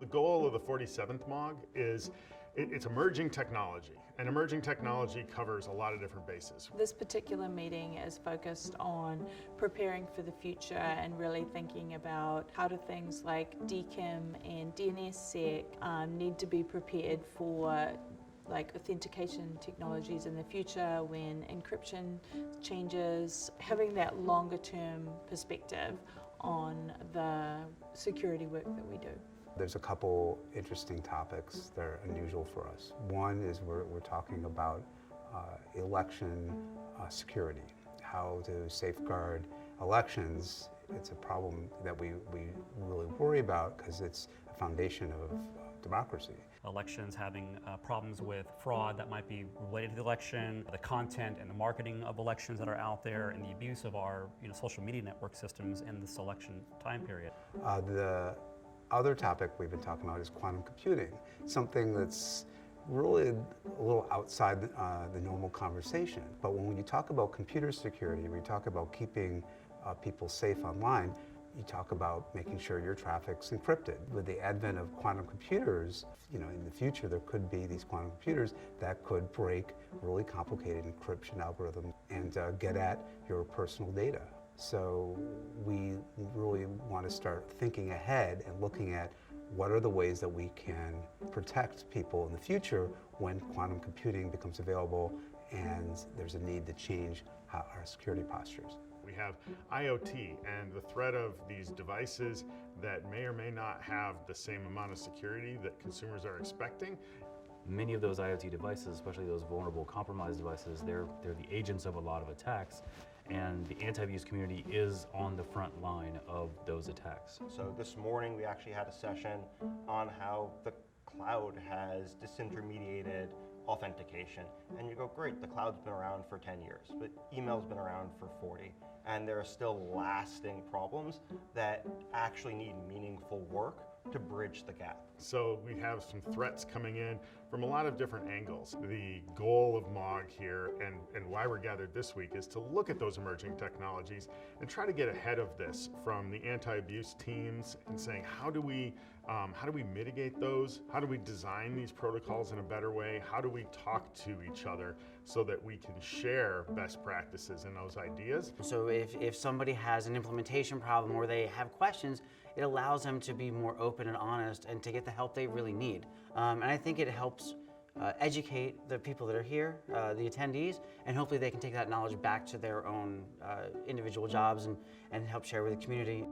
The goal of the 47th MAAWG is it's emerging technology, and emerging technology covers a lot of different bases. This particular meeting is focused on preparing for the future and really thinking about how do things like DKIM and DNSSEC need to be prepared for like authentication technologies in the future when encryption changes, having that longer term perspective on the security work that we do. There's a couple interesting topics that are unusual for us. One is we're talking about election security, how to safeguard elections. It's a problem that we really worry about because it's a foundation of democracy. Elections having problems with fraud that might be related to the election, the content and the marketing of elections that are out there, and the abuse of our social media network systems in this election time period. The other topic we've been talking about is quantum computing, something that's really a little outside the normal conversation. But when you talk about computer security, when you talk about keeping people safe online, you talk about making sure your traffic's encrypted. With the advent of quantum computers, in the future there could be these quantum computers that could break really complicated encryption algorithms and get at your personal data. So we really want to start thinking ahead and looking at what are the ways that we can protect people in the future when quantum computing becomes available and there's a need to change our security postures. We have IoT and the threat of these devices that may or may not have the same amount of security that consumers are expecting. Many of those IoT devices, especially those vulnerable, compromised devices, they're the agents of a lot of attacks, and the anti-abuse community is on the front line of those attacks. So this morning we actually had a session on how the cloud has disintermediated authentication. And you go, great, the cloud's been around for 10 years, but email's been around for 40. And there are still lasting problems that actually need meaningful work to bridge the gap. So we have some threats coming in from a lot of different angles. The goal of MAAWG here and why we're gathered this week is to look at those emerging technologies and try to get ahead of this from the anti-abuse teams and saying how do we mitigate those? How do we design these protocols in a better way? How do we talk to each other so that we can share best practices and those ideas? So if somebody has an implementation problem or they have questions, it allows them to be more open and honest and to get the help they really need. And I think it helps educate the people that are here, the attendees, and hopefully they can take that knowledge back to their own individual jobs and help share with the community.